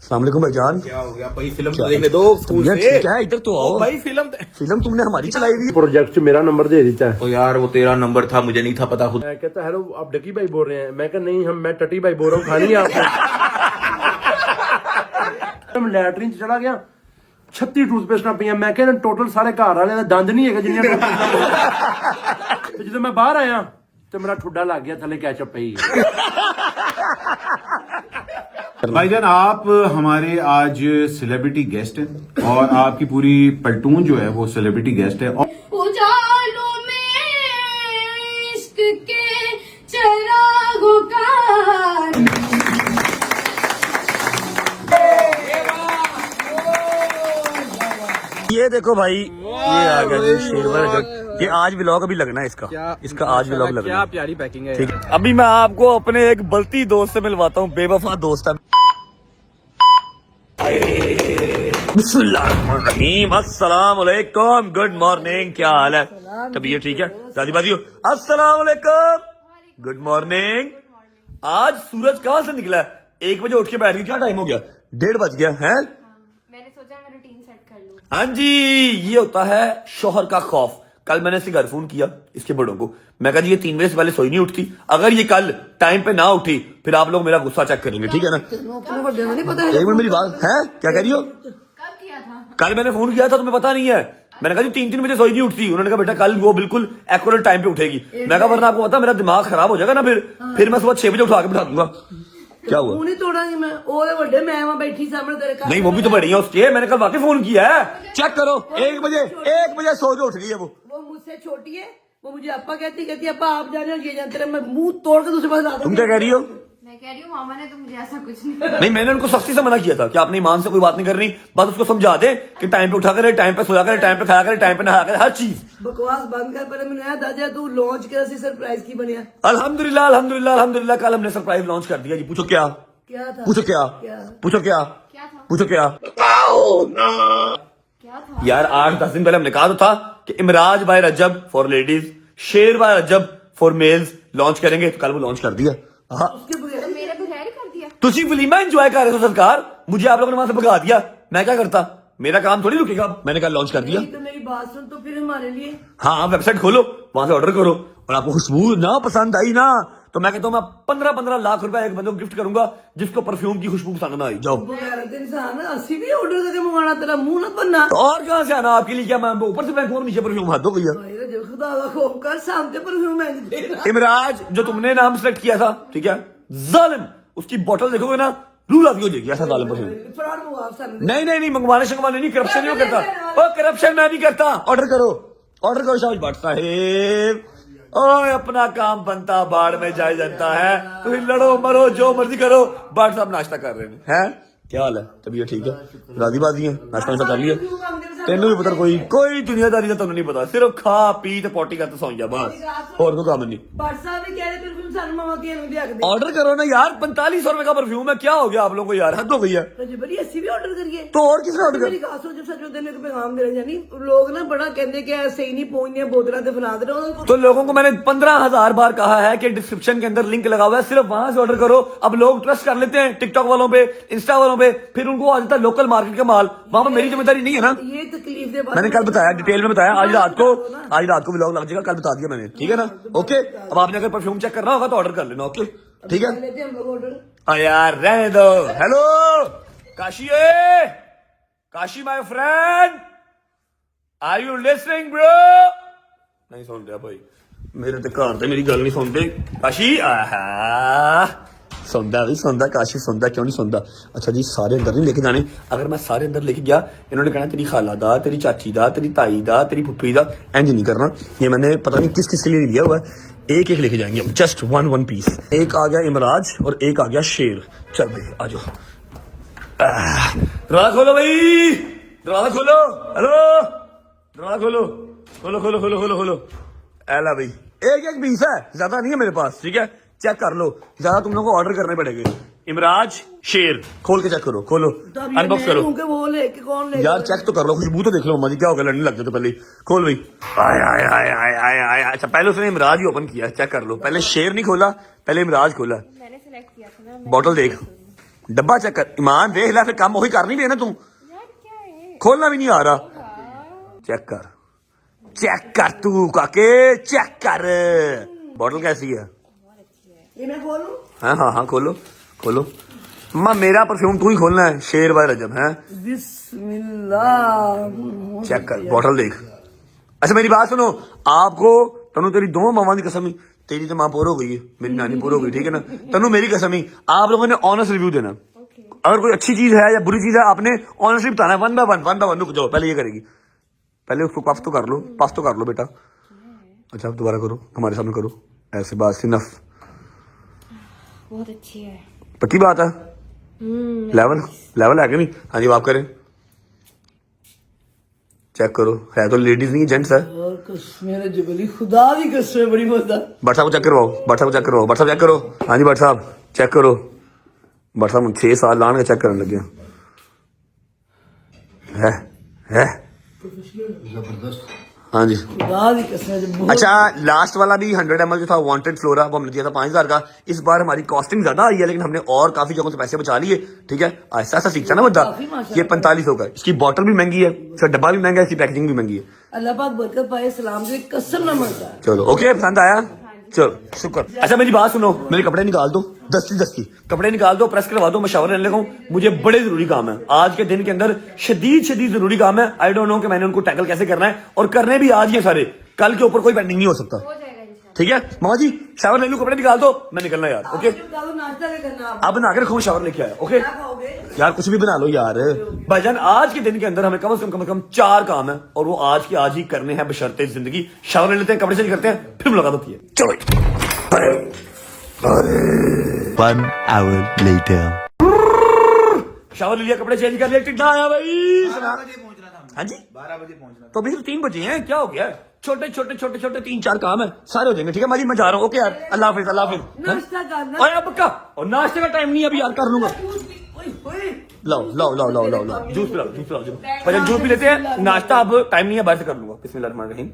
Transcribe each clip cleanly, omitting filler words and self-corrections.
अस्सलाम वालेकुम भाईजान। क्या हो गया भाई? फिल्म तो देखने दो स्कूल से। ठीक है, इधर तो आओ भाई फिल्म तुमने हमारी चलाई हुई। प्रोजेक्ट से मेरा नंबर दे देता है। तो यार वो तेरा नंबर था, मुझे नहीं था पता खुद। मैं कहता हेलो आप डकी भाई बोल रहे हैं। मैं कहा नहीं मैं टटी भाई बोल रहा हूँ। खानी है आपको? मैं लैटरिन चला गया 36 टूथपेस्ट पिया। मैं कहा टोटल सारे घर वाले का दंद नहीं है जिन्हें तो जो मैं बाहर आया तो मेरा ठुड्डा लग गया थले कैचअप पे ही। भाईजान आप हमारे आज सेलिब्रिटी गेस्ट हैं और आपकी पूरी पलटून जो है वो सेलिब्रिटी गेस्ट है। और उजालों में इश्क के चिरागों का ये देखो भाई, ये आ गया जी शेरवर। ये आज व्लॉग अभी लगना है इसका आज व्लॉग लगना। क्या प्यारी पैकिंग है। ठीक है, अभी मैं आपको अपने एक बल्ती दोस्त से मिलवाता हूँ, बेवफा दोस्त है। बिस्मिल्लाहिर्रहमानिर्रहीम, अस्सलाम वालेकुम, गुड मॉर्निंग, क्या हाल है? तबीयत ठीक है? दादी बाजी हो, अस्सलाम वालेकुम, गुड मॉर्निंग। आज सूरज कहाँ से निकला है? 1 बजे उठ के बैठ गई, क्या टाइम हो गया? 1:30 बज गया है। मैंने सोचा मैं रूटीन सेट कर लूं। हाँ जी, ये होता है शोहर का खौफ। कल मैंने इससे घर फोन किया इसके बड़ों को, मैं कहा जी ये 3 बजे से पहले सोई नहीं उठती, अगर ये कल टाइम पे ना उठी फिर आप लोग मेरा गुस्सा चेक करेंगे, ठीक है ना? एक मिनट मेरी बात है, क्या कह रही हो? कब किया था? कल मैंने फोन किया था, तुम्हें पता नहीं है? मैंने कहा जी 3 बजे सोई नहीं उठती। उन्होंने कहा बेटा कल वो बिल्कुल एक्यूरेट टाइम पे उठेगी। मैं कहा वरना आपको पता मेरा दिमाग खराब हो जाएगा ना, फिर मैं सुबह 6 बजे उठा के बिठा दूंगा। क्या हुआ? नहीं तोड़ांगी मैं। ओले बड़े मैं वहां बैठी सामने तेरे का। नहीं वो भी तो बड़ी है उसके, मैंने कल वाकई फोन किया है, चेक करो। 1 बजे सो जो उठ गई है वो मुझसे छोटी है, वो मुझे अपा कहती अप्पा आप जाने ये जानते रहे, मैं मुंह तोड़ के दूसरे पास आ तुम क्या कह रही हो? मैं कह रही हूँ मामा ने तो मुझे ऐसा कुछ नहीं। नहीं, मैंने उनको सख्ती से मना किया था कि आपने ईमान से कोई बात नहीं करनी, बस उसको समझा दे कि टाइम पे उठा करे, टाइम पे सोया करे, टाइम पे खाया करे, टाइम पे नहाया करे, हर चीज। बकवास बंद कर। पर मैंने दादा तू लॉन्च कर सी सरप्राइज की बनया। अल्हम्दुलिल्लाह अल्हम्दुलिल्लाह अल्हम्दुलिल्लाह, कल हमने सरप्राइज लॉन्च कर दिया जी। पूछो क्या? क्या था? पूछो क्या? पूछो क्या? क्या था? पूछो क्या? क्या था? यार 8-10 दिन पहले हमने कहा तो था कि Imraj by Rajab for ladies, Sher by Rajab for males launch करेंगे, तो कल वो लॉन्च कर दिया। हाँ, तो मेरे बगैर ही कर दिया। तुसी वलीमा एंजॉय कर रहे हो सरकार, मुझे आप लोगों ने वहां से भगा दिया, मैं क्या करता? मेरा काम थोड़ी रुकेगा, मैंने कल लॉन्च कर दिया। तो मेरी बात सुन, तो फिर हमारे लिए हाँ, वेबसाइट खोलो, वहां से ऑर्डर करो, और आपको खुशबू ना पसंद आई ना तो मैं कहता हूँ मैं 15-15 लाख रुपए एक बंदे को गिफ्ट करूंगा जिसको परफ्यूम की खुशबू पसंद ना आई। जाओ। बगैरत इंसान अस्सी भी ऑर्डर करके मंगाना, तेरा मुंह ना बनना। तो और कहाँ से आना आपके लिए? क्या मैं ऊपर से फेंकूं और नीचे परफ्यूम हाथ दो भैया? जो खुदा का खौफ कर, सामने परफ्यूम मैं दे रहा। इमराज जो तुमने नाम सेलेक्ट किया था, ठीक है, जालिम, उसकी बोतल देखोगे ना रूह राजी हो जाएगी, ऐसा जालिम परफ्यूम। फ्रॉड मंगवा सामने। नहीं मंगवाने शंगवाने नहीं, करप्शन नहीं करता। ओ करप्शन मैं नहीं करता। ऑर्डर करो शाबाश भट्ट साहेब। ओए अपना काम बनता बाढ़ में जाए जनता है, तो लड़ो मरो जो मर्जी करो। भट्ट साहब नाश्ता कर रहे हैं, क्या हाल है? तबीयत ठीक है? राजी बाजी है? नाश्ता कर लिया? तेन भी पता कोई दुनियादारी का तुम नहीं पता, सिर्फ खा पी ते पोटी करते सौ जा बस, और कोई काम नहीं। बादशाह भी कह रहे परफ्यूम सानू मामा के लिया के दे। ऑर्डर करो ना यार, 4500 रुपए का परफ्यूम है, क्या हो गया आप लोगों को यार? हद हो गई है। तो जी बड़ी अस्सी भी ऑर्डर करिए तो और किसने ऑर्डर मेरी गाल सुन, जब सच में तेने को पैगाम दे रहे जानी लोग ना बड़ा कहते कि सही नहीं पहुंचने बोतलें ते फैला दे रहे हो। तो लोगों को मैंने 15,000 बार कहा है कि डिस्क्रिप्शन के अंदर लिंक लगा हुआ है, सिर्फ वहां से ऑर्डर करो। अब लोग ट्रस्ट कर लेते हैं टिकटॉक वालों पे, इंस्टा वालों पे, फिर उनको आ जाता है लोकल मार्केट का माल, वहां पर मेरी जिम्मेदारी नहीं है ना। ये तकलीफ दे बात मैंने कल बताया, डिटेल में बताया, आज रात को व्लॉग लग जाएगा, कल बता दिया मैंने, ठीक है ना? ओके, अब आपने अगर परफ्यूम चेक करना होगा तो ऑर्डर कर लेना, ओके ठीक है? लेते हम लोग ऑर्डर। यार रहने दो। Hello Kashi, Kashi my friend, are you listening bro? नहीं सुन रहा भाई, मेरे तो घर ते मेरी गल नहीं सुनते। काशी सुनता काशी सुनता, क्यों नहीं सुनता? अच्छा जी, सारे अंदर नहीं लेके जाने, अगर मैं सारे अंदर लेके गया इन्होंने कहना तेरी खाला दा, तेरी चाची दा, तेरी ताई दा, तेरी फुप्पी दा, इंज नहीं करना। ये मैंने पता नहीं किस किस के लिए लिया हुआ है, एक लेके जाएंगे हम, जस्ट वन पीस। एक आ गया इमराज और एक आ गया शेर। चल भाई आ जाओ, दरवाजा खोलो भाई, दरवाजा खोलो। हेलो दरवाजा खोलो, खोलो। एला भाई, एक पीस है, ज्यादा नहीं है मेरे पास, ठीक है? चेक कर लो, ज्यादा तुम लोगों को ऑर्डर करने पड़ेंगे। इमराज शेर खोल के चेक करो, खोलो अनबॉक्स करो वो लेके कौन ले यार, चेक तो कर लो, खुशबू तो देख लो मजी, क्या होगा? लड़ने लग जाए तो पहले खोल भाई। आय। अच्छा पहले उसने इमराज ही ओपन किया, चेक कर लो। पहले शेर नहीं खोला, पहले इमराज खोला। मैंने सेलेक्ट किया था ना। बॉटल देख, डब्बा चेक कर, ईमान देख ला, फिर काम वही करनी भी है ना तू, खोलना भी नहीं आ रहा। चेक कर, चेक कर तू काके, चेक कर। बॉटल कैसी है? ये मैं खोलूं? हाँ हाँ हाँ, खोलो खोलो। माँ मेरा परफ्यूम तू ही खोलना है, शेर बाय रजब है। बिस्मिल्लाह। चेक कर, बॉटल देख। अच्छा मेरी बात सुनो, आपको तनु तेरी दो मामा की कसम ही, तेरी तो माँ पूर हो गई है, मेरी नानी पूर हो गई, ठीक है ना। तनु मेरी कसम ही, आप लोगों ने ऑनेस्ट रिव्यू देना। अगर कोई अच्छी चीज है या बुरी चीज है, आपने ऑनेस्टली बताना है, वन बाय वन। रुक जाओ, पहले ये करेगी, पहले उसको पास तो कर लो बेटा। अच्छा अब दोबारा करो, हमारे सामने करो, ऐसे बात इनफ। बहुत अच्छी है। पक्की बात है, लेवल है कि नहीं? हाँ जी, आप करें, चेक करो। है तो लेडीज नहीं, जेंट्स है। और कसम जबली खुदा की कसम बड़ी मजा। भट्ट साहब को चेक करवाओ, भट्ट साहब को चेक करवाओ, भट्ट साहब चेक करो। हाँ जी भट्ट साहब चेक करो। भट्ट साहब 6 साल लान के चेक करने लगे है जबरदस्त। हाँ जी, खुदा की कसम। अच्छा लास्ट वाला भी 100 ml जो था वांटेड फ्लोरा, वो हमने दिया था 5000 का। इस बार हमारी कॉस्टिंग ज्यादा आई है, लेकिन हमने और काफी जगहों से पैसे बचा लिए, ठीक है। ऐसा ऐसा सीखता ना बंदा। ये 4500 का, इसकी बॉटल भी महंगी है, इसका डब्बा भी महंगा है, इसकी पैकेजिंग भी महंगी है। अल्लाह पाक बरकत पाए, सलाम से कसम ना मजा। चलो ओके, पसंद आया, चलो शुक्र। अच्छा मेरी बात सुनो, मेरे कपड़े निकाल दो, दस्ती कपड़े निकाल दो, प्रेस करवा दो, मैं शावर लेने लगा हूँ, मुझे बड़े जरूरी काम है आज के दिन के अंदर, शदीद जरूरी काम है। आई डोंट नो कि मैंने उनको टैकल कैसे करना है, और करने भी आज ही सारे, कल के ऊपर कोई पेंडिंग नहीं हो सकता, हो जाएगा इंशाल्लाह। ठीक है। मामा जी शावर ले लूं, कपड़े निकाल दो, मैं निकलना यार। ओके नाश्ता क्या करना आप? अब बना के रखो, शावर लेके आया। ओके क्या खाओगे? यार कुछ भी बना लो यार। भाईजान आज के दिन के अंदर हमें कम से कम 4 काम है, और वो आज के आज ही करने हैं बशर्ते जिंदगी। शावर ले लेते हैं, कपड़े चेंज करते हैं, फिर मुलाकात होती है। चलो। One hour later. शावर ले लिया, कपड़े चेंज कर लिए, टिड्डा आया भाई। 12 बजे पहुंच रहा था। हाँ जी, 12 बजे पहुंच रहा तो अभी 3 बजे हैं, क्या हो गया? छोटे 3-4 काम है, सारे हो जाएंगे, ठीक है। माजी मैं जा रहा हूँ, ओके यार, अल्लाह हाफिज, अल्लाह हाफिज। नाश्ता करना। और अब का, और नाश्ते का टाइम नहीं है अभी यार, कर लूंगा। लाओ जूस पिलाओ। पहले जूस पी लेते हैं, नाश्ता अब टाइम नहीं है, बाहर से कर लूंगा। बिस्मिल्लाहिर्रहमानिर्रहीम।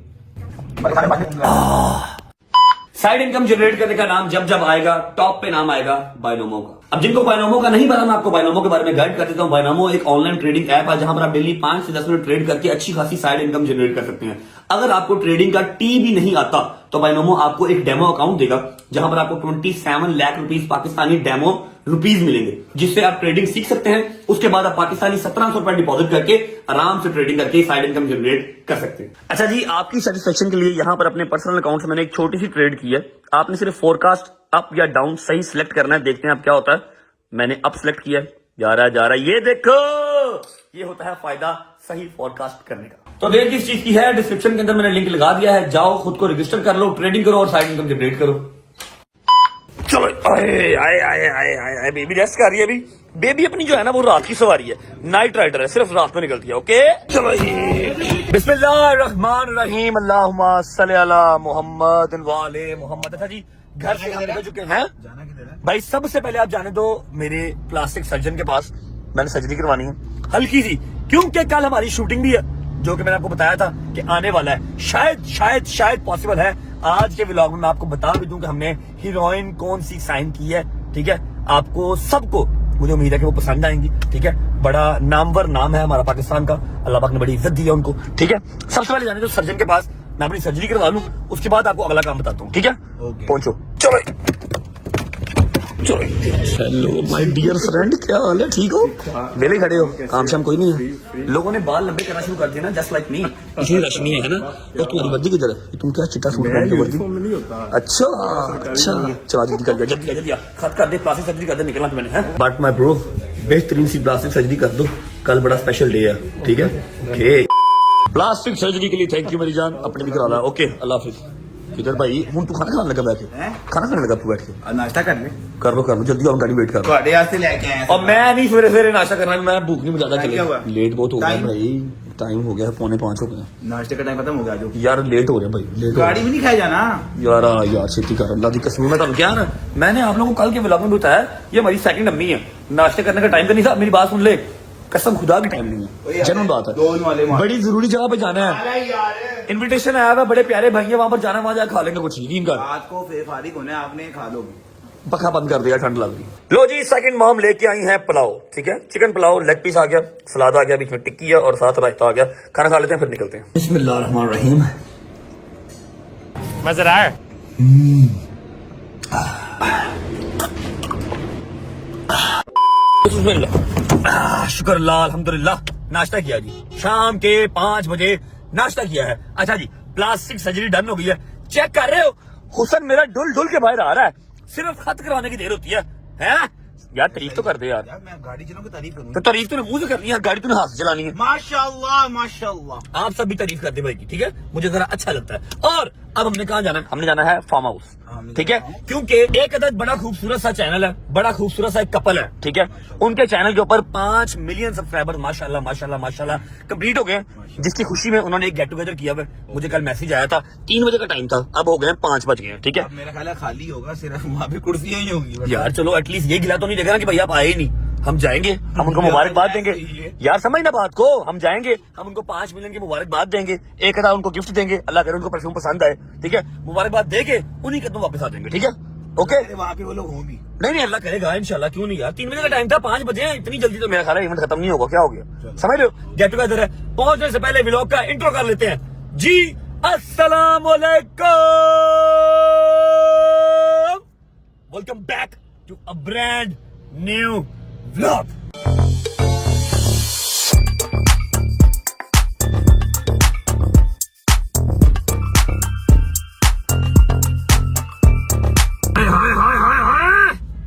साइड इनकम जनरेट करने का नाम जब आएगा, टॉप पे नाम आएगा बायनोमो का। अब जिनको बायनोमो का नहीं पता, मैं आपको बायनोमो के बारे में गाइड कर देता हूं। बायनोमो एक ऑनलाइन ट्रेडिंग ऐप है, जहां पर आप डेली 5 से 10 मिनट ट्रेड करके अच्छी खासी साइड इनकम जनरेट कर सकते हैं। अगर आपको ट्रेडिंग का टी भी नहीं आता, तो बायनोमो आपको एक डेमो अकाउंट देगा, जहां पर आपको 27 lakh rupees Pakistani demo rupees मिलेंगे, जिससे आप ट्रेडिंग सीख सकते हैं। उसके बाद आप पाकिस्तानी 1700 रुपए डिपॉजिट करके आराम से ट्रेडिंग करके साइड इनकम जनरेट कर सकते हैं। अच्छा जी, आपकी सेटिस्फेक्शन के लिए यहाँ पर अपने पर्सनल अकाउंट से मैंने एक छोटी सी ट्रेड की है। आपने सिर्फ फोरकास्ट अप या डाउन सही सिलेक्ट करना है, देखते हैं आप क्या होता है। मैंने अप सिलेक्ट किया है, जा रहा है, ये देखो, ये होता है फायदा सही फोरकास्ट करने का। तो देर किस चीज की है, डिस्क्रिप्शन के अंदर मैंने लिंक लगा दिया है, जाओ खुद को रजिस्टर कर लो, ट्रेडिंग करो और साइड इनकम जनरेट करो। चलो आए बेबी रेस्ट कर रही है अभी। बेबी अपनी जो है ना, वो रात की सवारी है, नाइट राइडर है, सिर्फ रात में निकलती है। ओके चलो बिस्मिल्लाहिर्रहमानिर्रहीम, अल्लाहुम्मा सल्ली अला मुहम्मद व आले मुहम्मद। अच्छा जी, घर से हम निकल चुके हैं भाई। सबसे पहले आप जाने दो मेरे प्लास्टिक सर्जन के पास, मैंने सर्जरी करवानी है हल्की सी, क्योंकि कल हमारी शूटिंग भी है, जो कि मैंने आपको बताया था कि आने वाला है। शायद पॉसिबल है आज के व्लॉग में मैं आपको बता भी दूं कि हमने हीरोइन कौन सी साइन की है, ठीक है। आपको सबको मुझे उम्मीद है कि वो पसंद आएंगी, ठीक है। बड़ा नामवर नाम है हमारा पाकिस्तान का, अल्लाह पाक ने बड़ी इज्जत दी है उनको, ठीक है। सबसे पहले जाने दो सर्जन के पास, मैं अपनी सर्जरी करवा लूं, उसके बाद आपको अगला काम बताता हूँ, ठीक है। पहुंचो, चलो। हेलो माय डियर फ्रेंड, क्या हाल है, ठीक हो? वेले खड़े हो, काम शाम कोई नहीं है? लोगों ने बाल लंबे करना शुरू कर दिया ना, जस्ट लाइक मी, इसलिए रश नहीं है ना। और तुम्हारी वर्दी किधर है? तुम क्या चिट्टा सूट पहन के वर्दी? अच्छा, चला जल्दी कर दिया, जल्दी खत कर दे, प्लास्टिक सर्जरी कर दे, निकलना तो मैंने है। बट माय ब्रो, बेहतरीन सी प्लास्टिक सर्जरी कर दो, कल बड़ा स्पेशल डे है, ठीक है। ओके, प्लास्टिक सर्जरी के लिए थैंक यू मेरी जान, अपने भी करा ला। ओके, अल्लाह हाफिज। किधर भाई हूं तू खाना खाने लगा बैठ के? खाना खाने लगा तू बैठ के? नाश्ता कर ले, कर लो जल्दी, और गाड़ी वेट कर। ਤੁਹਾਡੇ ਵਾਸਤੇ ਲੈ ਕੇ ਆਇਆ और मैं नहीं सवेरे नाश्ता करना, मैं भूख नहीं ज्यादा क्या हुआ? चले, लेट बहुत हो गया टाइम? भाई, टाइम हो गया 4:45 हो गया नाश्ते का टाइम खत्म हो गया जो यार, लेट हो रहा है भाई, लेट हो गाड़ी भी नहीं खाई जाना यार छेती कर, अल्लाह की कसम मैं क्या ना, मैंने आप लोगों को कल के व्लॉग में बताया, ये हमारी सेकंड अम्मी है, नाश्ते करने का टाइम का नहीं था। मेरी बात सुन ले, कसम खुदा की टाइम नहीं है, जन्म बात है, बड़ी जरूरी जगह पे जाना है, इनविटेशन आया हुआ, बड़े प्यारे भाई है वहां पर जाना, वहां जाकर खा लेंगे कुछ, यकीन कर। रात को फिर फारिग होना है आपने, खा लो। पखा बंद कर दिया, ठंड लग रही। लो जी, सेकंड मॉम लेके आई है पुलाव, ठीक है, चिकन पुलाव, लेग पीस आ गया, सलाद आ गया, बीच में टिक्की है और साथ रायता आ गया। खाना खा लेते हैं फिर निकलते हैं। बिस्मिल्लाहिर्रहमानिर्रहीम। मजा आया? शुक्र अल्लाह, अल्हम्दुलिल्लाह। नाश्ता किया जी, शाम के 5 बजे नाश्ता किया है। अच्छा जी, प्लास्टिक सर्जरी डन हो गई है। चेक कर रहे हो, हुसन मेरा डुल डुल के बाहर आ रहा है। सिर्फ खत करवाने की देर होती है, हैं? यार तारीफ तो कर दे यार। मैं गाड़ी चलाऊं की तारीफ करूं? तो तारीफ तूने मुंह से करनी है, गाड़ी तूने हाथ से चलानी है। माशाल्लाह माशाल्लाह। आप सब भी तारीफ करते भाई की, ठीक है, मुझे जरा अच्छा लगता है। और अब हमने कहाँ जाना है? हमने जाना है फार्म हाउस, ठीक है, क्योंकि एक अदद बड़ा खूबसूरत सा चैनल है, बड़ा खूबसूरत सा एक कपल है, ठीक है, उनके चैनल के ऊपर 5 मिलियन सब्सक्राइबर माशाल्लाह माशाल्लाह माशाल्लाह कंप्लीट हो गए, जिसकी खुशी में उन्होंने एक गेट टुगेदर किया हुआ। मुझे कल मैसेज आया था, 3 बजे का टाइम था, अब हो गए 5 बज गए, ठीक है। अब मेरा ख्याल है खाली होगा, सिर्फ वहाँ पे कुर्सियां ही होंगी। यार चलो एटलीस्ट ये गिला तो नहीं देगा ना कि भैया आप आए ही नहीं। हम जाएंगे, हम उनको मुबारकबाद देंगे। यार समझ ना बात को, हम जाएंगे, हम उनको 5 मिलियन की मुबारकबाद देंगे, एक आधा उनको गिफ्ट देंगे, अल्लाह करे उनको परफ्यूम पसंद आए, ठीक है, मुबारकबाद देके उन्हीं कदमों वापस आ जाएंगे, ठीक है, ओके। वहाँ पे वो लोग हों भी। नहीं अल्लाह करेगा इंशाल्लाह, क्यों नहीं यार। 3 बजे का टाइम था, 5 बजे हैं, इतनी जल्दी तो मेरा ख्याल है इवेंट खत्म नहीं होगा। क्या हो गया, समझ रहे हो, गेट टुगेदर है। पहुंचने से पहले व्लॉग का इंट्रो कर लेते हैं जी। अस्सलाम वालेकुम, welcome back to a brand new vlog.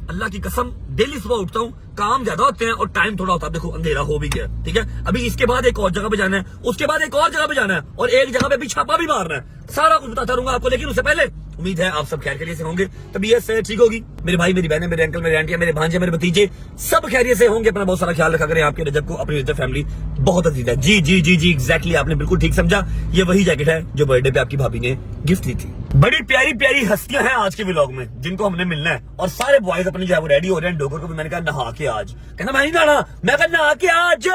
अल्लाह की कसम डेली सुबह उठता हूँ, काम ज्यादा होते हैं और टाइम थोड़ा होता है। देखो अंधेरा हो भी गया, ठीक है, अभी इसके बाद एक और जगह पे जाना है, उसके बाद एक और जगह पे जाना है और एक जगह पे भी छापा भी मारना है। सारा कुछ बताता रहूंगा आपको, लेकिन उससे पहले उम्मीद है आप सब खैरियत से होंगे, तबीयत से ठीक होगी। मेरे भाई, मेरी बहनें, मेरे अंकल, मेरे आंटियां, मेरे भांजे, मेरे भतीजे सब खैरियत से होंगे। अपना बहुत सारा ख्याल रखा करें। आपके रजब को अपनी रजब फैमिली बहुत अजीज है। जी जी जी जी एग्जैक्टली, आपने बिल्कुल ठीक समझा। ये वही जैकेट है जो बर्थडे पे आपकी भाभी ने गिफ्ट दी थी। बड़ी प्यारी प्यारी हस्तियां हैं आज के व्लॉग में, जिनको हमने मिलना है। और सारे बॉयज अपनी जो है वो रेडी हो रहे हैं। डोगर को भी मैंने कहा नहा के आज, कहना मैं नहीं नहाना, मैं कहा नहा के आज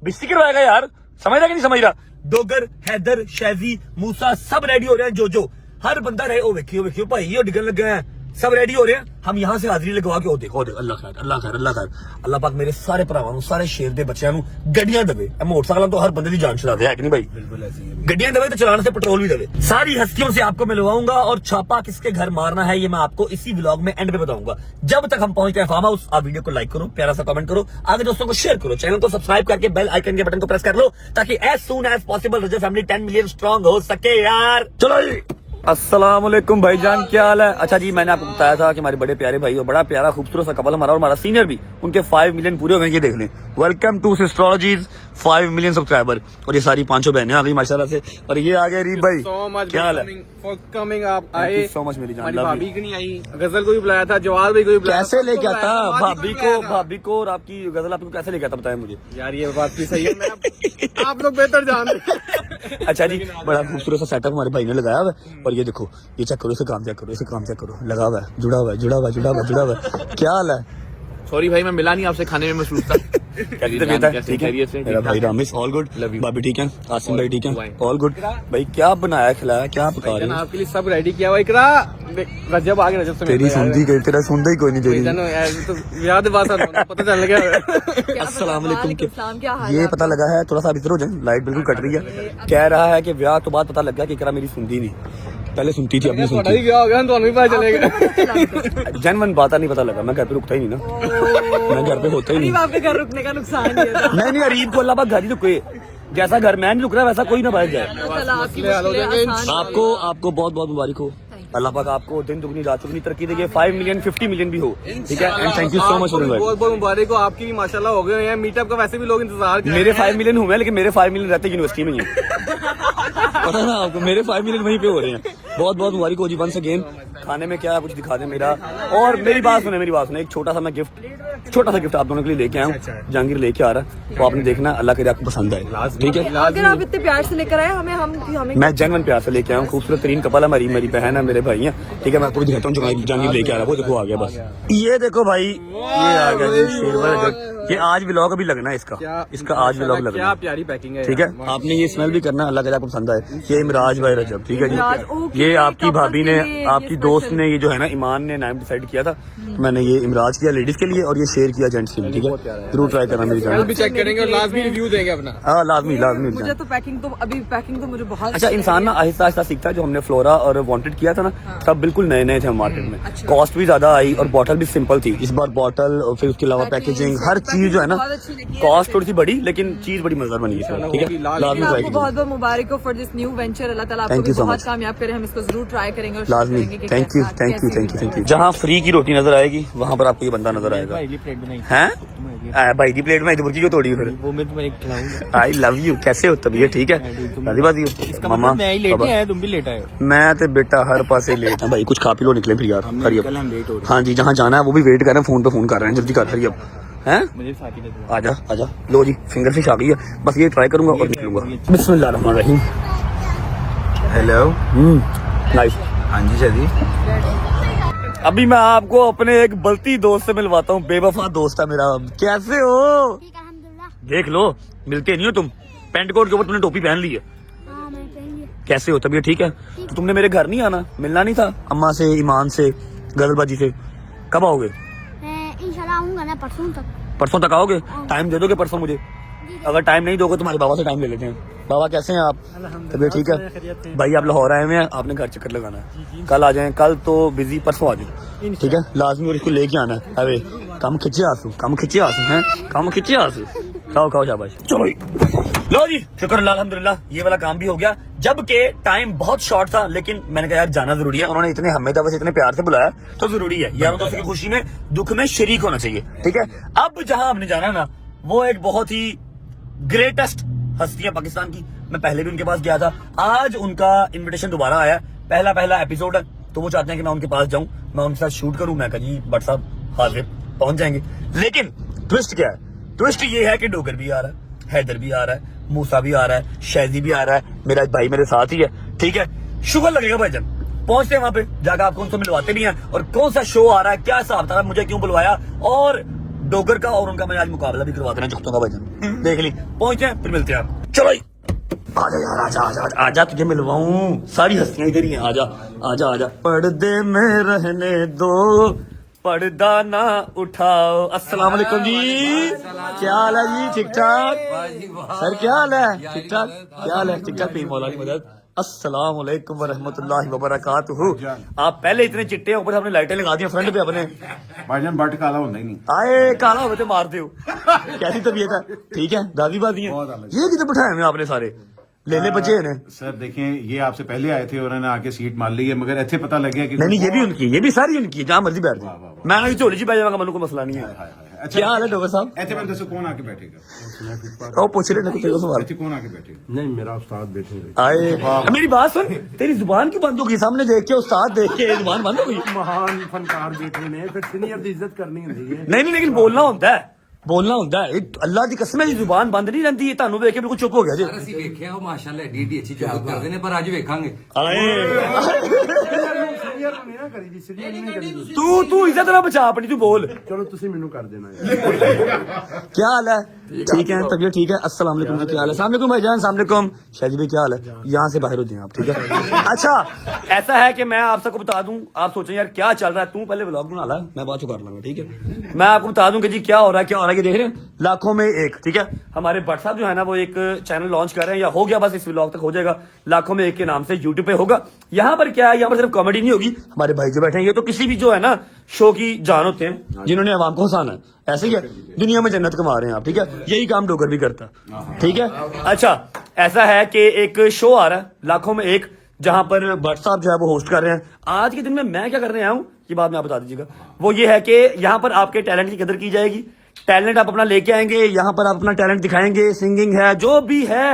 बिस्ती करवाएगा यार, समझ रहा कि नहीं समझ रहा। डोगर, हैदर, शैजी, मूसा सब रेडी हो रहे हैं। जो हर बंदा रहे, ओ वेखियो भाई ये डिगन लग गए हैं, सब रेडी हो रहे हैं। हम यहाँ से हाजिरी लगवा के, ओ देखो अल्लाह खैर अल्लाह खैर अल्लाह खैर, अल्लाह पाक मेरे सारे भरावां सारे शेर दे बच्चों गड्डियां दवे। मोटरसाइकिल तो हर बंदे की जान छुड़ा दे, है कि नहीं भाई? बिल्कुल ऐसी है। गड्डियां दवे तो चलाने से पेट्रोल भी दवे। सारी हस्तियों से आपको मिलवाऊंगा और छापा किसके घर मारना है ये मैं आपको इसी व्लॉग में एंड पे बताऊंगा। जब तक हम पहुंचते हैं फार्म हाउस, आप वीडियो को लाइक करो, प्यारा सा कमेंट करो, आगे दोस्तों को शेयर करो, चैनल को सब्सक्राइब करके बेल आइकन के बटन को प्रेस कर लो, ताकि एज सून एज पॉसिबल रजब फैमिली 10 मिलियन स्ट्रॉन्ग हो सके यार। चलो जी, अस्सलाम वालेकुम भाईजान, क्या हाल है? अच्छा जी, मैंने आपको बताया था कि हमारे बड़े प्यारे भाई और बड़ा प्यारा खूबसूरत सा कपल हमारा और हमारा सीनियर भी, उनके 5 मिलियन पूरे हो गए। ये देख लें, वेलकम टू सिस्ट्रोलॉजीज 5 मिलियन सब्सक्राइबर। और ये सारी 500 बहनें आ गई माशाल्लाह से। और ये आ गए रीब भाई, क्या हाल है? कमिंग आप आए, सो मच मेरी जान। हमारी भाभी की नहीं आई, गजल को भी बुलाया था, जवाब भी को भी बुलाया। कैसे लेके आता था भाभी को और आपकी गजल आपको कैसे लेके आता बताया मुझे यार। ये बात भी सही है, मैं आप लोग बेहतर जानते। अच्छा जी, बड़ा खूबसूरत सा सेटअप हमारे भाई ने लगाया हुआ है। और ये देखो, ये चेक करो, इसे काम चेक करो, इसे काम चेक करो, लगा हुआ है, जुड़ा हुआ है, जुड़ा हुआ है, जुड़ा हुआ है, जुड़ा हुआ है। क्या हाल है? सॉरी भाई, मैं मिला नहीं आपसे, खाने में मसरूफ था। ठीक है मेरा भाई रामिस, ऑल गुड। भाभी ठीक है, आसिम भाई ठीक है, ऑल गुड। भाई क्या बनाया खिलाया, क्या पका रहे हो? आपके लिए सब रेडी किया हुआ। इकरा रजब आगे, रजब से तेरी सुनती गई, तेरा सुनता ही कोई नहीं तेरी। तो याद बात पता चल गया। अस्सलाम वालेकुम। ये पता लगा है, थोड़ा सा इधर हो जाए, लाइट बिल्कुल कट रही है। कह रहा है कि ब्याह तो बाद पता लगा कि इकरा मेरी सुनती नहीं, पहले सुनती थी, अपनी सुनती थी। क्या हो गया, तो भी पता चलेगा। जनवन बात नहीं पता लगा, मैं घर पे रुकता ही नहीं ना, मैं घर पे होता ही नहीं। आपके घर रुकने का नुकसान नहीं है। नहीं अरीब को अल्लाह पाक घर ही रुके, जैसा घर मैं नहीं रुक रहा वैसा कोई ना बैठ जाए। आपको बहुत बहुत मुबारक हो, अल्लाह पाक आपको दिन दुगनी रात दुगनी तरक्की देगी, 5 मिलियन 50 मिलियन भी हो, ठीक है। And thank you so much. बहुत बहुत मुबारक हो, आपकी भी माशाल्लाह हो गए हैं। मीटअप का वैसे भी लोग इंतजार कर रहे हैं। मेरे 5 मिलियन हुए हैं, लेकिन मेरे 5 मिलियन रहते यूनिवर्सिटी में ही है। पता है ना आपको, मेरे 5 मिलियन वहीं पे हो रहे हैं। बहुत बहुत मुबारक हो जी वंस अगेन। खाने में क्या कुछ दिखा दे मेरा, और मेरी बात सुने, एक छोटा सा गिफ्ट आप दोनों के लिए लेके आया हूँ। जहांगीर लेके आ रहा है, तो आपने देखना, अल्लाह करे आपको पसंद आए, ठीक है। अगर आप इतने प्यार से लेकर आए हमें मैं जनवन प्यार से लेके आया हूँ। खूबसूरत तरीन कपल है, मेरी बहन है, मेरे भाई हैं, ठीक है। मैं आपको भी दिखाता हूँ, जहांगीर लेके आ रहा है, वो देखो आ गया बस। ये देखो भाई, ये आ गया जी शेरवा। ये आज व्लॉग अभी लगना है इसका आज व्लॉग लगना क्या है। प्यारी पैकिंग है ठीक है, आपने ये स्मेल भी करना, अल्लाह करे आपको पसंद आए। ये इमराज भाई रजब, ठीक है जी। ये आपकी भाभी ने, आपकी दोस्त ने, ये जो है ना ईमान ने नाम डिसाइड किया था। मैंने ये इमराज किया लेडीज के लिए और ये शेयर किया जेंट्स के लिए। ठीक है, जरूर ट्राई करना मेरी कल भी चेक करेंगे और लाजमी रिव्यू देंगे अपना। हाँ लाजमी लाजमी। मुझे तो पैकिंग तो मुझे बहुत अच्छा, इंसान ना आहिस्ता आहिस्ता सीखता है। जो हमने फ्लोरा और वांटेड किया था ना, सब बिल्कुल नए नए थे मार्केट में। कॉस्ट भी ज्यादा आई और बॉटल भी सिंपल थी। इस बार बॉटल और फिर उसके अलावा पैकेजिंग, हर चीज जो है ना, कॉस्ट थोड़ी सी बड़ी लेकिन चीज बड़ी मजेदार बनी है। ठीक है, लाजमी ट्राई आपको बहुत बहुत मुबारक हो फॉर दिस न्यू वेंचर। अल्लाह ताला Thank आपको you so बहुत much. कामयाब करे। हम इसको जरूर ट्राई करेंगे और लाजमी। करेंगे कि थैंक यू कैसा- थैंक यू कैसी थैंक यू थैंक यू। जहाँ फ्री की रोटी नजर आएगी वहाँ पर आपको ये बंदा नजर आएगा। हैं भाई की प्लेट में बुर्की क्यों तोड़ी फिर? वो मैं तुम्हें खिलाऊंगा। I love you. कैसे हो तबीयत ठीक है? शादी बाजी हो मामा? मैं ही लेट आया, तुम भी लेट आए हो। मैं तो बेटा हर पासे लेट है भाई। कुछ खा पी लो, निकले फिर यार। हरी अब हाँ जी, जहाँ जाना है वो भी वेट कर रहे हैं, फोन पे फोन कर रहे हैं। जल्दी कर हरी अब। हैं मुझे साथ ही दे दो। आजा आजा। लो जी, फिंगर फिश आ गई है। बस ये ट्राई करूंगा और निकलूंगा। बिस्मिल्लाहिर्रहमानिर्रहीम। हेलो। नाइस। हाँ जी शादी। अभी मैं आपको अपने एक बल्ती दोस्त से मिलवाता हूँ। बेवफा दोस्त है मेरा। कैसे हो? देख लो, मिलते नहीं हो तुम। पेंट कोट के ऊपर तुमने टोपी पहन ली है। कैसे हो? तबीयत ठीक है? तो तुमने मेरे घर नहीं आना, मिलना नहीं था अम्मा से, ईमान से, गजलबाजी से? कब आओगे? इंशाल्लाह आऊंगा ना परसों तक। परसों तक आओगे? टाइम दे दोगे परसों मुझे? अगर टाइम नहीं दोगे तुम्हारे बाबा से टाइम ले लेते हैं। बाबा कैसे हैं आप? तबीयत ठीक है? भाई आप लाहौर आए हुए हैं, आपने घर चक्कर लगाना है। कल आ जाएं, कल तो बिजी, परसों आ जाए। ठीक है, लाजमी। और इसको लेके आना है। अरे कम खिंचे आंसू हैं, कम खिंचे आंसू। खाओ शाबाश। चलो लो जी, शुक्र अल्लाह अल्हम्दुलिल्लाह, ये वाला काम भी हो गया। जबकि टाइम बहुत शॉर्ट था लेकिन मैंने कहा यार जाना जरूरी है। उन्होंने इतने हमें दफे इतने प्यार से बुलाया तो जरूरी है यार। दोस्तों की खुशी में दुख में शरीक होना चाहिए। ठीक है, अब जहां हमने जाना है ना, वो एक बहुत ही ग्रेटेस्ट हस्तियां पाकिस्तान की। मैं पहले भी उनके पास गया था, आज उनका इन्विटेशन दोबारा आया। पहला एपिसोड है तो वो चाहते हैं कि मैं उनके पास जाऊं, मैं उनके साथ शूट करूं। मैं कहा जी बट साहब हाजिर, पहुंच जाएंगे। लेकिन ट्विस्ट क्या है? ट्विस्ट ये है कि डोगर भी आ रहा है, हैदर भी आ रहा है, मूसा भी आ रहा है, शैजी भी आ रहा है, मेरा भाई मेरे साथ ही है। ठीक है, शुगर लगेगा भाईजान। पहुंचते हैं वहां पे, जाकर आपको उनसे मिलवाते नहीं है और कौन सा शो आ रहा है, क्या हिसाब था, मुझे क्यों बुलवाया, और डोगर का और उनका मैं आज मुकाबला भी करवा देना चाहता हूँ भाईजान। देख ली, पहुंचते हैं फिर मिलते हैं आप। चलो आजा यार, आजा तुझे मिलवाऊं। सारी हस्तियां इधर ही हैं। आजा। पर्दे में रहने दो, पर्दा ना उठाओ। अस्सलाम वालेकुम जी, क्या हाल है जी? ठीक ठाक सर, क्या हाल है? ठीक ठाक, क्या हाल है? ठीक ठाक। पीर मौला की मदद। अस्सलाम वालेकुम व रहमतुल्लाहि व बरकातुहू। आप पहले इतने चिट्टे हैं, ऊपर हमने लाइटें लगा दी फ्रंट पे अपने। भाईजान बट काला होता ही नहीं। आए काला होते मार दो। कैसी तबीयत है? ठीक है, दादी बादी है। ये कितने बिठाए हुए आपने सारे? ले बचे हैं सर देखें, ये आपसे पहले आए थे और उन्होंने आके सीट मान ली है, मगर ऐसे पता लग गया कि नहीं, ये भी उनकी, ये भी सारी उनकी, जहाँ मर्जी बैठ जाए। मैं ना झोली जी बैठ जाऊंगा, मैंने कोई मसला नहीं है। अच्छा क्या हाल है डॉक्टर साहब? ऐसे में दसो कौन आके बैठेगा? ओ पूछ रहे ना कुछ सवाल। ऐसे कौन आके बैठेगा? नहीं, मेरा उस्ताद बैठेंगे। आए मेरी बात सुन, तेरी जुबान क्यों बंद होगी? सामने देख के उस्ताद देख के जुबान बंद हो गई। महान फनकार बैठे ने, फिर सीनियर की इज्जत करनी होती है। नहीं, लेकिन बोलना होता है। अल्लाह की कसम है, जी जुबान बंद नहीं रहती है। ਤੁਹਾਨੂੰ ਵੇਖ ਕੇ ਬਿਲਕੁਲ ਚੁੱਪ ਹੋ ਗਿਆ ਜੀ। ਅਸੀਂ ਵੇਖਿਆ ਉਹ ਮਾਸ਼ਾਅੱਲਾ ਏਡੀ ਅੱਛੀ ਜੌਬ ਕਰਦੇ ਨੇ, ਪਰ ਅੱਜ ਵੇਖਾਂਗੇ। सीनियर नहीं ना करी जी, सीनियर नहीं करी जी। तू इज्जत ना बचा अपनी, तू बोल। चलो तुसी मेनू कर देना यार। क्या हाल है? ठीक है, तबीयत ठीक है? अस्सलाम वालेकुम जी, क्या हाल है? अस्सलाम वालेकुम भाईजान। अस्सलाम वालेकुम शाहजी भाई, क्या हाल है? यहाँ से बाहर हो जाए आप, ठीक है? अच्छा, ऐसा है कि मैं आप सबको बता दूं, आप सोचें यार क्या चल रहा है। तू पहले व्लॉग बना ला, मैं बाद में कर लूंगा। ठीक है, मैं आपको बता दूं कि जी क्या हो रहा है, ये देख रहे हैं लाखों में एक। ठीक है, हमारे भट्ट साहब जो है ना, वो एक चैनल लॉन्च कर रहे हैं, या हो गया, बस इस व्लॉग तक हो जाएगा। लाखों में एक के नाम से यूट्यूब पे होगा। यहाँ पर क्या है, यहाँ पर सिर्फ कॉमेडी नहीं होगी। हमारे भाई जो बैठे हैं, ये तो किसी भी जो है ना शो की जान होते हैं, जिन्होंने आवाम को हंसाना है। ऐसे ही है, दुनिया में जन्नत कमा रहे हैं आप। ठीक है, यही काम डोगर भी करता है। ठीक है, अच्छा ऐसा है कि एक शो आ रहा है लाखों में एक, जहां पर भट्ट साहब जो है वो होस्ट कर रहे हैं। आज के दिन में मैं क्या करने आया हूं ये बात मैं आप बता दीजिएगा। वो ये है कि यहाँ पर आपके टैलेंट की कदर की जाएगी। टैलेंट आप अपना लेके आएंगे, यहाँ पर आप अपना टैलेंट दिखाएंगे, सिंगिंग है, जो भी है,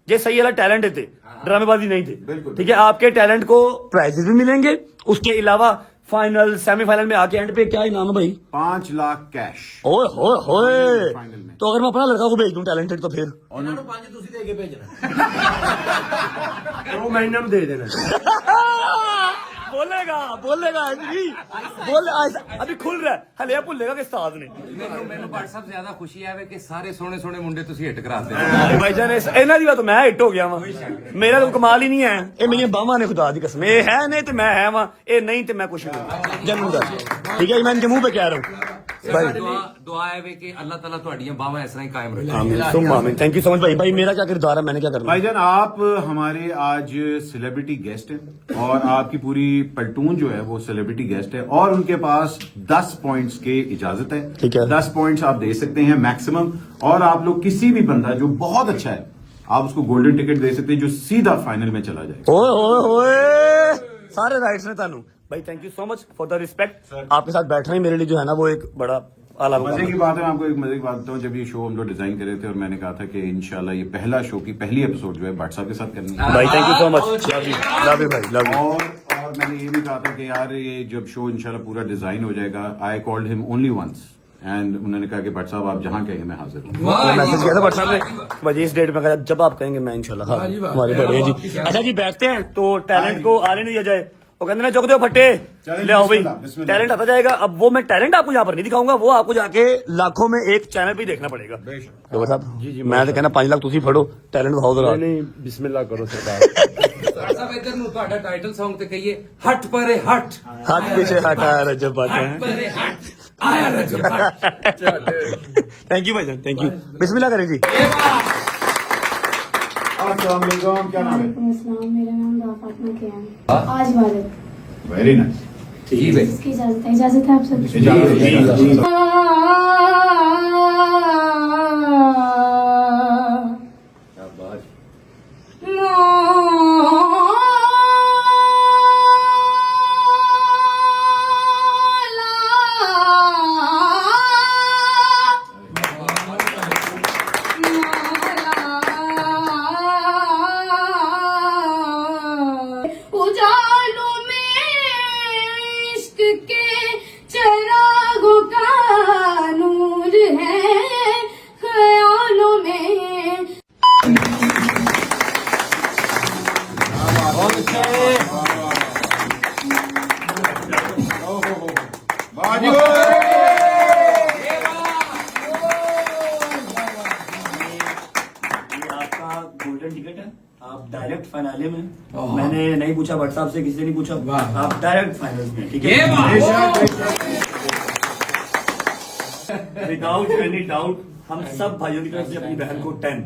ये सही वाला टैलेंट थे, ड्रामेबाजी नहीं थे। ठीक है, आपके टैलेंट को प्राइजेस भी मिलेंगे। उसके अलावा फाइनल सेमीफाइनल में आके एंड पे क्या इनाम है भाई? 5 लाख कैश। ओए होए होए, फाइनल में। तो अगर मैं अपना लड़का को भेज दूं टैलेंटेड, तो फिर उन्होंने 5 तुसी दे के भेजना। वो मैं इन्हें दे देना। बोलेगा बोलेगा जी बोल अभी खुल रहा है हले भुलेगा कि उस्ताद ने ਮੈਨੂੰ WhatsApp ਜ਼ਿਆਦਾ ਖੁਸ਼ੀ ਆਵੇ ਕਿ ਸਾਰੇ ਸੋਹਣੇ ਸੋਹਣੇ ਮੁੰਡੇ ਤੁਸੀਂ ਹਿੱਟ ਕਰਾਤੇ भाईजान ਇਹਨਾਂ ਦੀ ਬਾਤ ਮੈਂ ਹਿੱਟ ਹੋ ਗਿਆ ਵਾਂ ਮੇਰਾ ਤਾਂ ਕਮਾਲ ਹੀ ਨਹੀਂ ਹੈ ਇਹ ਮੇਰੀਆਂ ਬਾਹਾਂ ਨੇ ਖੁਦਾ ਦੀ ਕਸਮ ਇਹ ਹੈ ਨਹੀਂ ਤੇ ਮੈਂ ਹੈ ਵਾਂ ਇਹ ਨਹੀਂ ਤੇ ਮੈਂ ਕੁਛ ਨਹੀਂ ਜੰਮੂ ਦਾ ਠੀਕ ਹੈ ਮੈਂ ਜੰਮੂ पे कह रहा हूँ ਦੁਆ ਹੈ ਵੇ ਕਿ ਅੱਲਾਹ ਤਾਲਾ ਤੁਹਾਡੀਆਂ ਬਾਹਾਂ ਇਸ ਤਰ੍ਹਾਂ ਹੀ ਕਾਇਮ ਰੱਖੇ आमीन सुम्मा आमीन थैंक यू सो मच भाई भाई मेरा क्या किरदार है मैंने क्या करना है भाईजान आप हमारे आज सेलिब्रिटी गेस्ट हैं और आपकी पूरी पलटून जो है वो सेलिब्रिटी गेस्ट है और उनके पास 10 पॉइंट्स की इजाजत है ठीक है। 10 पॉइंट्स आप दे सकते हैं मैक्सिमम और आप लोग किसी भी बंदा जो बहुत अच्छा है आप उसको गोल्डन टिकट दे सकते हैं जो सीधा फाइनल में चला जाए ओए ओए ओए सारे राइट्स ने तानू भाई thank you so much for the respect आपके साथ बैठना ही मेरे लिए जो है ना वो एक बड़ा आला मजे की बात है मैं आपको एक मजे की बात बताऊं जब ये शो हम लोग डिजाइन कर रहे थे और मैंने कहा था कि इंशाल्लाह ये पहला शो की पहली एपिसोड जो है भट्ट साहब के साथ करनी है भाई thank you so much love you भाई लव यू और मैंने ये भी कहा था कि यार ये जब शो इंशाल्लाह पूरा डिजाइन हो जाएगा I called him only once and उन्होंने कहा कि भट्ट साहब आप जहाँ कहेंगे मैं हाजिर हूँ मैसेज किया था व्हाट्सएप में भाई इस डेट में कहा जब आप कहेंगे मैं इंशाल्लाह हाँ हमारे बड़े जी अच्छा जी बैठते हैं तो टैलेंट को आने नहीं दिया जाए वो कहते ना चौक दो फट्टे ले आओ भाई टैलेंट आता जाएगा अब वो मैं टैलेंट आपको यहाँ पर नहीं दिखाऊंगा वो आपको जाके लाखों में एक चैनल पे ही देखना पड़ेगा डॉक्टर साहब जी मैं तो कहना 5 लाख तुसी फड़ो टैलेंट दिखाओ जरा नहीं बिस्मिल्लाह करो सरकार ਸਾਹਿਬ ਇੱਧਰ ਨੂੰ ਤੁਹਾਡਾ ਟਾਈਟਲ Song ਤੇ ਕਹੀਏ ਹਟ ਪਰੇ ਹਟ हाथ पीछे हटा रजब बाटे ਪਰੇ ਹਟ ਆਇਆ ਰਜਬ थैंक यू भाईजान थैंक यू बिस्मिल्लाह करें जी अस्सलाम वालेकुम क्या नाम है मेरा नाम फातिमा कियान आज वाले वेरी नाइस ठीक है इसकी इजाजत है आप सब उजालों में इश्क के चरागों का नूर है ख्यालों में आपका गोल्डन टिकट है आप डायरेक्ट फाइनले में मैंने नहीं पूछा व्हाट्सएप से किसी से नहीं पूछा आप डायरेक्ट फाइनल में ठीक है विदाउट एनी डाउट हम सब भाइयों की तरफ से अपनी बहन को 10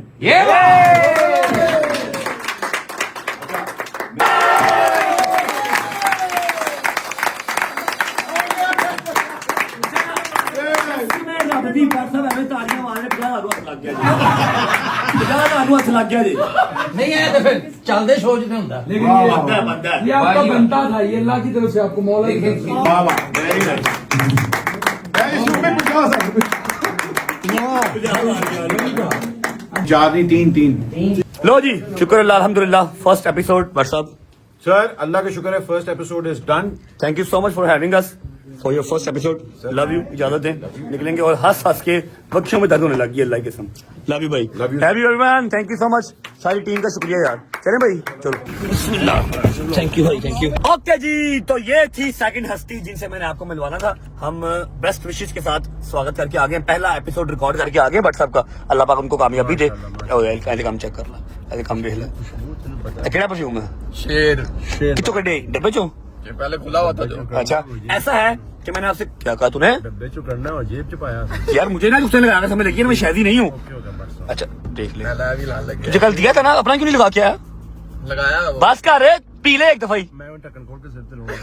लग गया जी नहीं है तो फिर चलते शो च ਹੁੰਦਾ बनता ये आपका बनता था ये अल्लाह की तरफ से आपको मौला वाह वाह वेरी नाइस जादी 3 लो जी शुक्र अल्लाह अल्हम्दुलिल्लाह फर्स्ट एपिसोड व्हाट्सअप सर अल्लाह का शुक्र है first episode is done thank you so much for having us for your first episode love you इजाजत दें निकलेंगे और हंस हंस के बख्शों में दर्द होने लगी अल्लाह की कसम लव यू भाई Love you. Have you everyone thank you so much सारी टीम का शुक्रिया यार चलें भाई चलो बिस्मिल्लाह थैंक यू भाई थैंक यू ओके जी तो ये थी सेकंड हस्ती जिनसे मैंने आपको मिलवाना था हम बेस्ट विशेष के साथ स्वागत करके आ गए पहला एपिसोड रिकॉर्ड करके आ गए बट सबका अल्लाह पाक हमको कामयाबी दे पहले काम चेक कर ला पहले काम देख ला केड़ा परफ्यूम है शेर कितो कड़े डब्बे चो ये पहले खुला हुआ था जो अच्छा ऐसा है कि मैंने आपसे क्या कहा तूने डब्बे चो करना और जेब च पाया यार मुझे ना उसने लगाना समझ लगी मैं शायद ही नहीं हूँ अच्छा देख ले लाया भी लाल लग तुझे कल दिया था ना अपना क्यों नहीं लगा के आया गया लगाया वो बस कर रे पी ले एक दफा ही मैं ढक्कन खोल के सिर पे लूंगा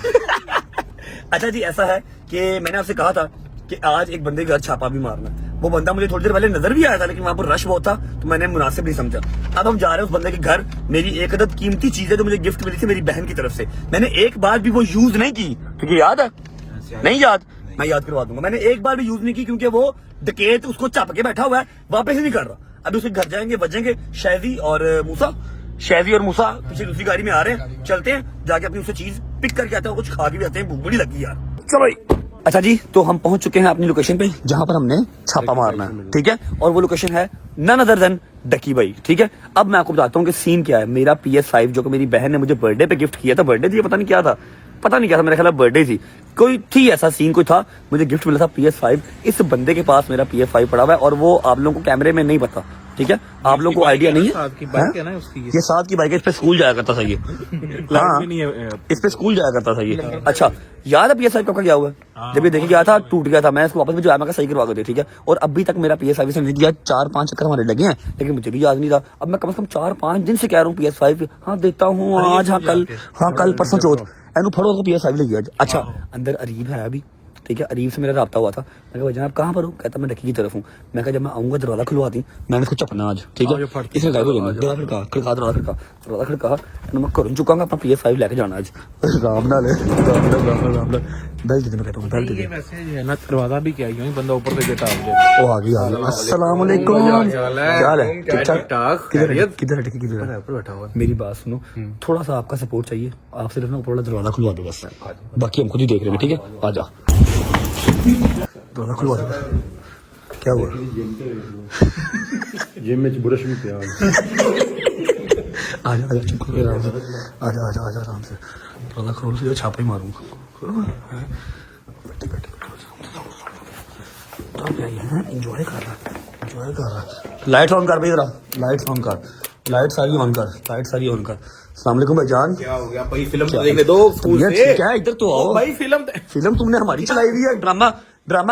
अच्छा जी ऐसा है कि मैंने आपसे कहा था कि आज एक बंदे के घर छापा भी मारना वो बंदा मुझे थोड़ी देर पहले नजर भी आया था लेकिन वहां पर रश बहुत था तो मैंने मुनासिब नहीं समझा अब हम जा रहे हैं उस बंदे के घर मेरी एक अदद कीमती चीज है जो मुझे गिफ्ट मिली थी मेरी बहन की तरफ से मैंने एक बार भी वो यूज नहीं की क्योंकि याद है नहीं याद मैं याद करवा दूंगा मैंने एक बार भी यूज नहीं की क्योंकि वो डकैत उसको चाप के बैठा हुआ है वापस ही नहीं कर रहा अभी उसके घर जाएंगे बजेंगे शैजी और मूसा पीछे दूसरी गाड़ी में आ रहे हैं चलते हैं जाके अपनी उससे चीज पिक करके आते हैं कुछ खा के भी आते हैं भूख बड़ी लगी यार चलो अच्छा जी तो हम पहुंच चुके हैं अपनी लोकेशन पे जहां पर हमने छापा मारना है ठीक है और वो लोकेशन है नन अदर देन डकी भाई ठीक है अब मैं आपको बताता हूँ कि सीन क्या है मेरा PS5 जो कि मेरी बहन ने मुझे बर्थडे पे गिफ्ट किया था बर्थडे दिया पता नहीं क्या था पता नहीं क्या था, मेरा ख्याल बर्थडे थी, कोई थी ऐसा सीन कोई था, मुझे गिफ्ट मिला था PS5। इस बंदे के पास मेरा PS5 पड़ा हुआ है और वो आप लोगों को कैमरे में नहीं पता, ठीक है, आप लोगों को आइडिया नहीं है। साथ की बाइक है ना उसकी, ये साथ की बाइक है, इस पे स्कूल जाया करता था ये। हाँ, इस पे स्कूल जाया करता था ये। अच्छा, याद है PS5 कब का क्या हुआ है? जब ये देखे गया था टूट गया था, मैं इसको वापस भिजवाया, मैं कहा सही करवा के दे, ठीक है। और अभी तक मेरा PS5 से नहीं दिया, 4-5 चक्कर हमारे लगे हैं, लेकिन मुझे भी याद नहीं था। अब मैं कम से कम 4-5 दिन से कह रहा हूँ PS5 हाँ देता हूँ, आज हाँ कल परसों चौथ एनु फड़ो को PS5 लगी आज। अच्छा, अंदर अरीब है अभी, ठीक है, अरीब से मेरा राब्ता हुआ था। मैं कहा भाईजान आप कहाँ पर हो? कहता मैं डक्की की तरफ हूँ। मैं कहा जब मैं आऊंगा दरवाजा खुलवा दी, मैंने इसको चपना आज, ठीक है। इसने गायब हो जाना, दरवाजा खड़का मैं करूँ चुकांगा अपना PS5 लेके जाना आज। राम नाल बेल दे, मैं कहता हूँ बेल दे। वैसे है ना दरवाजा भी क्या है, बंदा ऊपर से गेट आ ओ आ गई। अस्सलाम वालेकुम, क्या हाल है? ठीक-ठाक। किधर बैठा हुआ? मेरी बात सुनो, थोड़ा सा आपका सपोर्ट चाहिए, आप सिर्फ ना ऊपर वाला दरवाजा खुलवा दो बस, बाकी हम खुद ही देख रहे हैं, ठीक है। आ जा, दरवाजा खुलवा दो। क्या हुआ? जिम में ब्रश भी पिया। आजा चुप करके आराम से, आजा आराम से, दरवाजा खोल से छापा ही मारूंगा। एंजॉय कर रहा। लाइट ऑन कर भाई जरा, लाइट ऑन कर, लाइट सारी ऑन कर। अस्सलाम वालेकुम भाईजान। क्या हो गया भाई? फिल्म तो देखने दो स्कूल से। क्या है, इधर तो आओ भाई। फिल्म तुमने हमारी चलाई हुई है, ड्रामा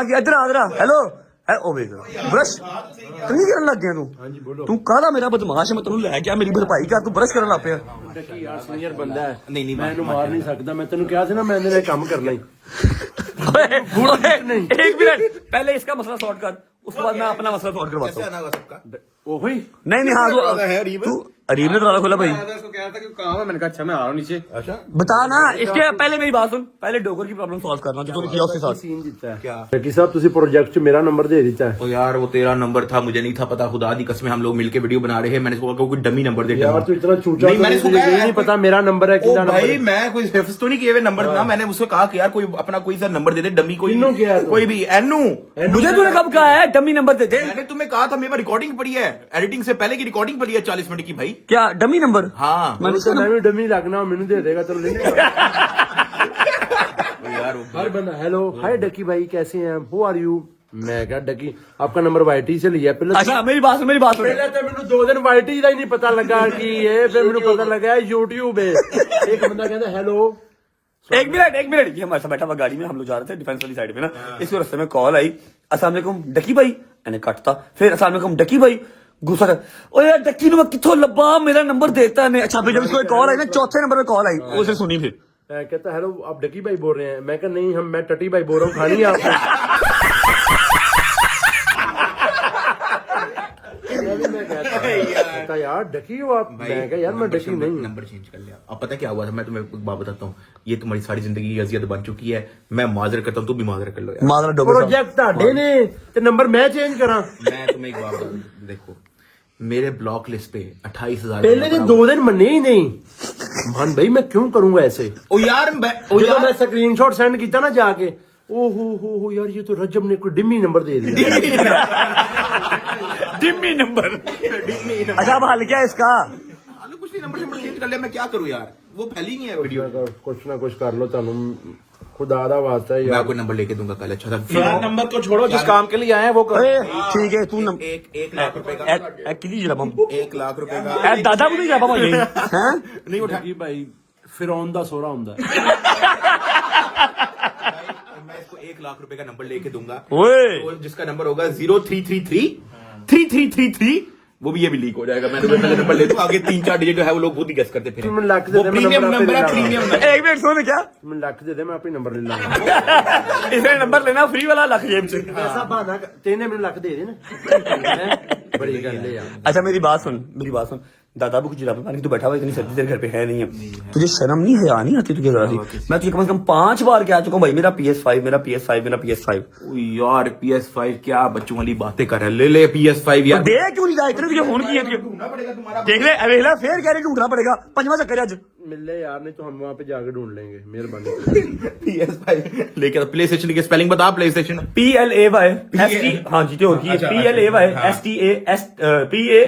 किया। इधर आ, हेलो है ओ ब्रश नहीं करन लग गया तू काला मेरा बदमाश है, मैं तेनू लै गया मेरी भरपाई कर, तू ब्रश करन लग पिया। यार सीनियर बंदा है, नहीं मैं ਇਹਨੂੰ ਮਾਰ नहीं सकता। मैं तेनू कहा था ना, मैं ਇਹਦੇ काम करना ही। एक मिनट, पहले इसका मसला सॉर्ट कर, उसके बाद मैं अपना मसला सॉर्ट करवाता हूँ। ओही नहीं हाँ तू अरीब ने दरवाजा खोला भाई, मैंने कहा अच्छा मैं आ रहा हूँ नीचे। अच्छा बता ना। इसके पहले मेरी बात सुन, पहले डोगर की प्रॉब्लम सॉल्व करना जो तूने किया उसके साथ। सीन जीता है क्या डक्की साहब? तुसी प्रोजेक्ट च मेरा नंबर दे दिया है। ओ यार वो तेरा नंबर था, मुझे नहीं था पता, खुदा दी कसम हम लोग मिलके वीडियो बना रहे हैं, मैंने सोचा कोई डमी नंबर दे। यार तू इतना चूचा नहीं, मैंने तुझे ये नहीं पता मेरा नंबर है कितना नंबर भाई। मैं कोई हिफ्ज तो नहीं किए हुए नंबर ना, मैंने उसको कहा कि यार कोई अपना कोई सा नंबर दे दे, डमी कोई भी। एनू मुझे तूने कब कहा है डमी नंबर दे दे? मैंने तुम्हें कहा था, मेरे पास रिकॉर्डिंग पड़ी है, एडिटिंग से पहले की रिकॉर्डिंग पड़ी है 40 मिनट की भाई। क्या डमी नंबर? हाँ मैं भी डमी लगना, मैंने दे देगा, चलो ले लेगा। यार हर बंदा हेलो हाय डक्की भाई कैसे हैं, हु आर यू? मैं क्या डक्की आपका नंबर वाईटी से लिया पहले। अच्छा मेरी बात सुन, पहले तो मैंने 2 दिन वाईटी का ही नहीं पता लगा कि ये, फिर मैंने पता लगा यूट्यूब है। एक बंदा कहता हेलो। एक मिनट, ये हमारे साथ बैठा हुआ गाड़ी में, हम लोग जा रहे थे डिफेंस वाली साइड पे ना, इसको रास्ते में कॉल आई, अस्सलाम वालेकुम डक्की भाई, मैंने कटता, फिर अस्सलाम वालेकुम डक्की भाई, गुस्सा कर, ओ यार डक्की मैं किथों लब्बा, मेरा नंबर देता नहीं। अच्छा फिर जब इसको कॉल आई ना, चौथे नंबर पे कॉल आई, उसे सुनी फिर कहता हेलो आप डक्की भाई बोल रहे हैं? मैं कहा नहीं, मैं टटी भाई बोल रहा हूँ, खानी है आपको? कहता यार डकी हो आप? मैं कहा यार मैं डकी नहीं। नंबर चेंज कर लिया। अब पता क्या हुआ था, मैं तुम्हें एक बात बताता हूँ, ये तुम्हारी सारी जिंदगी की अजियत बन चुकी है, मैं माजर करता हूँ, तू भी माजर कर लो यार। माजरा डोगर प्रोजेक्ट ਤੁਹਾਡੇ ने ते नंबर मैं चेंज करा। मैं तुम्हें एक बात बताता हूँ, देखो मेरे ब्लॉक लिस्ट पे 28,000 पहले दिन 2 दिन मन्ने ही नहीं। मान भाई मैं क्यों करूंगा ऐसे? ओ यार मैं स्क्रीनशॉट सेंड किया ना जाके, ओहो यार ये तो रजब ने कोई डिमी नंबर दे दिया। डिम्मी नंबर। अच्छा अब हल क्या इसका? कुछ नहीं, नंबर चेंज कर लिया, मैं क्या करूँ यार, वो फैली नहीं है वीडियो। कुछ ना कुछ कर लो, तुम खुदा दा वास्ता है मैं यार। कोई नंबर लेके दूंगा कल। अच्छा यार नंबर को छोड़ो, जिस काम के लिए आए हैं वो करो। ठीक है तू एक लाख रुपए का, 1 लाख रुपए का दादा को नहीं जा पाऊंगा नहीं उठा भाई फिरौन दा सोरा हुंदा है। मैं इसको 1 लाख रुपए का नंबर लेके दूंगा, ओए जिसका नंबर होगा 0333 वो भी ये भी लीक हो जाएगा। मैं पहले नंबर ले दूं, आगे 3-4 डिजिट जो है वो लोग खुद ही गेस करते फिर। तुम लाख दे दे, मैं प्रीमियम नंबर है, नंबर प्रीमियम नंबर। एक मिनट सुन, क्या मैं लाख दे दे, मैं अपनी नंबर ले लूंगा। इसने नंबर लेना फ्री वाला लख जेब से। ऐसा बहाना तेने मैंने लाख दे देना। बड़ी गल है यार। अच्छा मेरी बात सुन, दादा को जिला पानी तू बैठा हुआ, इतनी सर्दी तेरे घर पे है नहीं है, तुझे शर्म नहीं हया नहीं आती तुझे? मैं तुझे कम से कम 5 बार कह चुका हूँ भाई मेरा PS5। ओ यार PS5 क्या बच्चों वाली बातें कर रहा है, ले PS5 यार। दे क्यों नहीं रहा? इतने तुझे फोन किए देख ले, अवेला फिर कह रहे ढूंढना पड़ेगा, 5वां चक्कर आज। मिले यार, नहीं तो हम वहाँ पे जाके ढूंढ लेंगे, मेहरबानी। PS5 लेकर प्ले स्टेशन की स्पेलिंग बता। प्ले स्टेशन PLAY ST, हाँ जी और की PLAY STA SPA।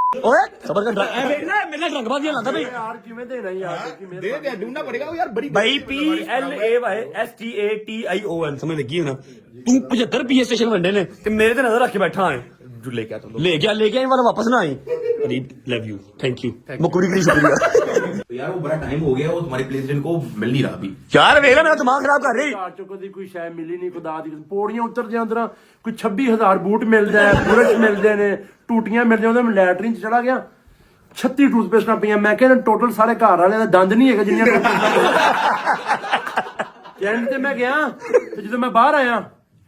ओए खबर का देखना मेरा ड्रंकबाजी ना था भाई यार किवें देना यार दे दे ढूंढना पड़ेगा वो यार बड़ी भाई PLAYSTATION समझ लगी ना तू 75 पीए स्टेशन वंडे ने ते मेरे ते नजर रख के बैठा है जो लेके आता हूं लेके आने वाला वापस ना आई अरे लव यू थैंक यू मुकुरी के लिए शुक्रिया तो यार वो बड़ा टाइम हो गया वो तुम्हारे प्लेस्टेशन को मिल नहीं रहा अभी यार वेला मेरा दिमाग खराब कर रही ਚਾਰ ਚੁੱਕ ਦੀ ਕੋਈ ਸ਼ੈ ਮਿਲੀ ਨਹੀਂ ਖੁਦਾ ਦੀ ਪੌੜੀਆਂ ਉਤਰਦੇ ਅੰਦਰ ਕੋਈ 26000 ਬੂਟ ਮਿਲਦਾ ਹੈ ਬੁਰਸ਼ ਮਿਲਦੇ ਨੇ ਟੂਟੀਆਂ ਮਿਲ ਜਾਂਦੇ ਮੈਂ ਲੈਟਰਿਨ ਚ ਚਲਾ ਗਿਆ 36 ਟੂਥਪੇਸਟਾਂ ਪਈਆਂ ਮੈਂ ਕਹਿੰਦਾ ਟੋਟਲ ਸਾਰੇ ਘਰ ਵਾਲਿਆਂ ਦਾ ਦੰਦ ਨਹੀਂ ਹੈਗਾ ਜਿੰਨੀਆਂ ਟੂਥਪੇਸਟਾਂ ਤੇ ਮੈਂ ਗਿਆ ਤੇ ਜਦੋਂ ਮੈਂ ਬਾਹਰ ਆਇਆ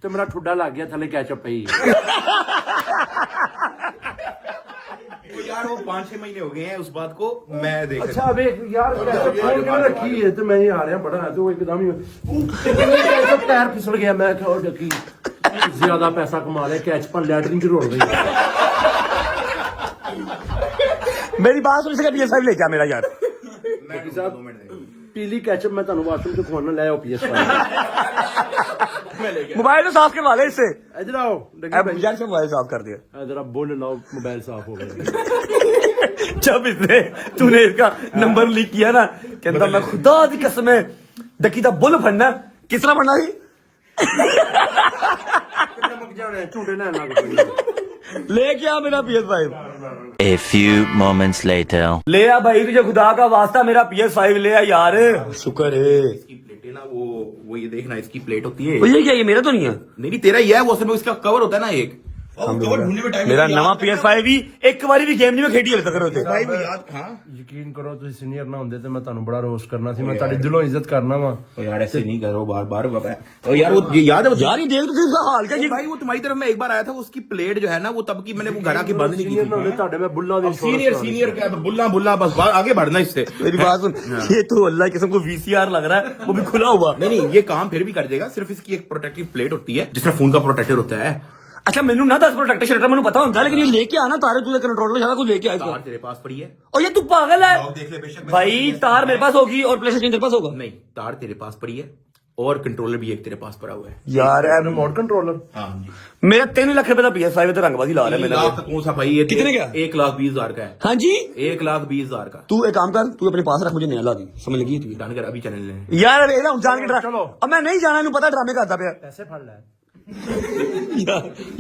ਤੇ ਮੇਰਾ ਠੁੱਡਾ ਲੱਗ ਗਿਆ ਥੱਲੇ ਕੈਚਅਪ ਪਈ तो यार वो 5-6 महीने हो गए हैं उस बात को मैं देख अच्छा वे यार कैचअप क्यों रखी है तो मैं ही आ रहा बड़ा है तो एकदम ही पैर फिसल गया मैं क्या डकी ज्यादा पैसा कमा लिया कैच पर लैटरिन की रोड़ गई मेरी बात सुन सके PS5 लेके आ मेरा यार पीली कैचअप मैं ਤੁਹਾਨੂੰ ਵਾਸ਼ਰੂਮ ਚ ਖਵਾਉਣਾ ਲੈ ਆਓ PS5 मोबाइल तो साफ करवा ले इससे इधर आओ अब यार से मोबाइल साफ कर दिया इधर आप बोल लाओ मोबाइल साफ हो गया जब इसने तूने इसका नंबर लीक किया ना कहता मैं खुदा दी कसम है डकी दा बुल फड़ना किस तरह फड़ना थी झूठे ना लेके आ मेरा PS5 A few moments later. ले आ भाई तुझे खुदा का वास्ता मेरा PS5 ले आ यार शुक्र है इसकी प्लेटें ना वो ये देखना इसकी प्लेट होती है ये क्या ये मेरा तो नहीं है नहीं नहीं तेरा ही है वो असल में उसका कवर होता है ना एक कवर ढूंढने में टाइम मेरा नवा PS5 भी एक बारी भी गेम नहीं में खेडी हले तक होते भाई वो याद हाँ ਯਕੀਨ ਕਰੋ ਤੁਸੀਂ ਸੀਨੀਅਰ ਨਾ ਹੁੰਦੇ ਤੇ ਮੈਂ ਤੁਹਾਨੂੰ ਬੜਾ ਰੋਸਟ ਕਰਨਾ ਸੀ ਮੈਂ ਤੁਹਾਡੀ ਦਿਲੋਂ ਇੱਜ਼ਤ ਕਰਨਾ ਵਾ तो यार ऐसे नहीं करो बार बार तो यार वो ये याद है यार ये देख तो इसका हाल क्या ये भाई वो तुम्हारी तरफ मैं एक बार आया था उसकी प्लेट जो है ना वो तब की मैंने वो घर आके बंद नहीं की ਸੀਨੀਅਰ ਨਾ ਹੁੰਦੇ ਤੁਹਾਡੇ ਮੈਂ ਬੁੱਲਾਂ ਦੀ सीनियर क्या बुल्ला बुल्ला बस आगे बढ़ना इससे मेरी बात सुन ये तो अल्लाह की किस्म को VCR लग रहा है वो भी खुला हुआ नहीं ये काम फिर भी कर देगा सिर्फ इसकी एक प्रोटेक्टिव प्लेट होती है जिसमें फोन का प्रोटेक्टर होता है अच्छा मैनू ना 10 प्रोटेक्टर शटर मैंने पता होता लेकिन ये लेके आना तारे तुझे कंट्रोलर ज्यादा कुछ लेके आया तार तेरे पास पड़ी है और ये तू पागल है देख ले बेशक भाई तार मेरे पास होगी और प्लेस्टेशन तेरे पास होगा नहीं तार तेरे पास पड़ी है और कंट्रोलर भी एक तेरे पास पड़ा हुआ है यार ਰਿਮੋਟ ਕੰਟਰੋਲਰ हाँ जी मेरा 3 लाख रुपए का PS5 तो रंगबाजी ला रहा है 3 लाख का कौन सा भाई ये कितने का? 1,20,000 का है हाँ जी 1,20,000 का तू एक काम कर तू अपने पास रख मुझे नया ला दी समझ लगी तू डन कर अभी चैनल ले यार अरे ना जान के ड्रा चलो। अब मैं नहीं जाना इन्हें पता ड्रामे का आता पे ਪੈਸੇ ਫੜ ਲੈ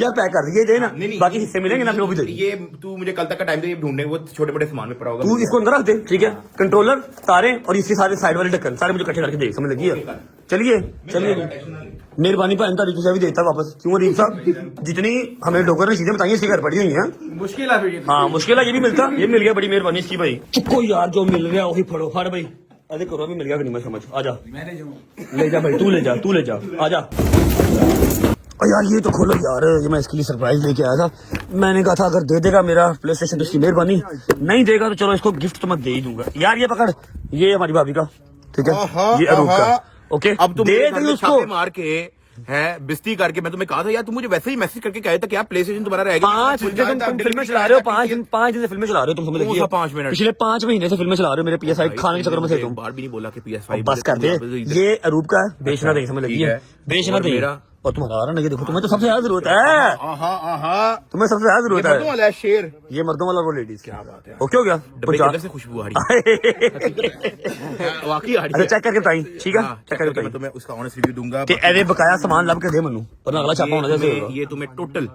यार पैक कर दिए दे ना बाकी हिस्से मिलेंगे ना फिर वो भी दे दी। ये तू मुझे कल तक का टाइम दे ढूंढने वो छोटे बड़े सामान में पड़ा होगा तू इसको अंदर रख दे ठीक है कंट्रोलर तारे और इसके सारे साइड वाले ढक्कन सारे मुझे इकट्ठे करके दे समझ लगी है चलिए चलिए मेहरबानी भाई तारीख से भी देता वापस क्यों अरीफ साहब जितनी हमें डॉक्टर ने चीजें बताई इसके घर पड़ी हुई है मुश्किल है फिर हाँ मुश्किल है ये भी मिलता ये मिल गया बड़ी मेहरबानी इसकी भाई चुपको यार जो मिल गया वही फड़ो फड़ भाई अरे करो अभी मिल गया कि नहीं मैं समझ आजा ले जा भाई तू ले जा आजा यार ये तो खोलो यार ये मैं इसके लिए सरप्राइज लेके आया था मैंने कहा था अगर दे देगा मेरा प्ले स्टेशन तो इसकी मेहरबानी नहीं देगा तो चलो इसको गिफ्ट तो मैं दे ही दूंगा यार ये पकड़ ये हमारी भाभी का ठीक है ये अरूप का ओके अब तुम दे मेरे घर दी में उसको छापे मार के है बिस्ती करके मैं तुम्हें कहा था यार तुम मुझे वैसे ही मैसेज करके कहे था कि यार प्ले स्टेशन तुम्हारा रहेगा 5 दिन तुम फिल्में चला रहे हो 5 दिन से फिल्में चला रहे हो तुम समझ कौन सा 5 मिनट? पिछले 5 महीने से फिल्में चला रहे हो मेरे PS5 खाने के चक्कर में से तुम बार भी नहीं बोला कि PS5 बस कर दे ये अरूप का है बेचना नहीं समझ लगी है बेचना और नहीं मेरा? और तुम्हारा आ रहा ना ये देखो तुम्हें तो सबसे ज्यादा जरूरत है तुम्हें सबसे ज्यादा जरूरत मर्दों है वाला है शेर ये मर्दों वाला वो लेडीज क्या बात है ओके हो गया डब्बे के अंदर से खुशबू आ रही है वाकई आ रही अच्छा है चेक करके बताई ठीक है हाँ, चेक करके करके मैं तुम्हें उसका ऑनेस्ट रिव्यू दूंगा कि अरे बकाया सामान लब के दे मनु पर अगला छापा होना जैसे ये तुम्हें टोटल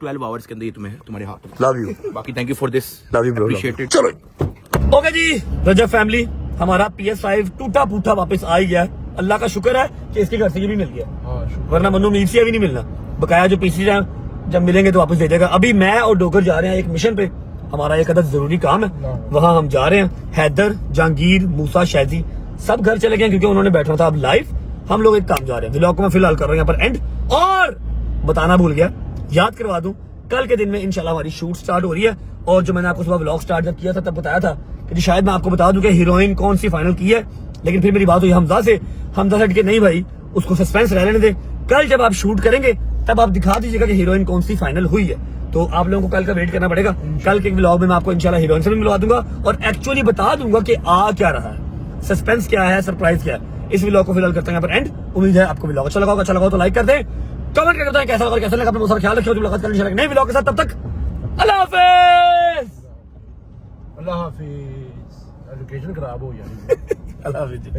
12 आवर्स के अंदर ये तुम्हें तुम्हारे हाथ में लव यू बाकी thank you for this love you bro appreciated चलो ओके जी रजब फैमिली हमारा PS5 टूटा फूटा वापस आ ही गया अल्लाह का शुक्र है कि इसके घर से ये भी मिल गया वरना मनु मीर से भी नहीं मिलना बकाया जो पीसी है जब मिलेंगे तो वापस दे देगा अभी मैं और डोगर जा रहे हैं एक मिशन पे हमारा एक अदद जरूरी काम है वहां हम जा रहे हैं हैदर जहांगीर मूसा शैजी सब घर चले गए क्योंकि उन्होंने बैठना था अब लाइव हम लोग एक काम जा रहे हैं व्लॉग को मैं फिलहाल कर रहा हूँ यहाँ पर एंड और बताना भूल गया याद करवा दूं कल के दिन में इंशाल्लाह हमारी शूट स्टार्ट हो रही है और जो मैंने आपको सुबह व्लॉग स्टार्ट जब किया था तब बताया था कि शायद मैं आपको बता दूं कि हीरोइन कौन सी फाइनल की है लेकिन फिर मेरी बात हुई हमजा से के नहीं भाई उसको सस्पेंस रहने दे कल जब आप शूट करेंगे तब आप दिखा दीजिएगा कि हीरोइन कौन सी फाइनल हुई है तो आप लोगों को कल का वेट करना पड़ेगा कल के व्लॉग में मैं आपको इंशाल्लाह हीरोइन से भी मिलवा दूंगा और एक्चुअली बता दूंगा कि आ क्या रहा है सस्पेंस क्या है सरप्राइज क्या है इस व्लॉग को फिलहाल करते हैं यहाँ पर एंड उम्मीद है आपको व्लॉग अच्छा लगा तो लाइक कर दें कमेंट करते हैं कैसा लगा कैसा लगा अपना बहुत सारा ख्याल रखिए मुलाकात करेंगे नए व्लॉग के साथ तब तक अल्लाह हाफिज। अल्लाह हाफिज लोकेशन खराब हो जानी अल्लाह हाफिज।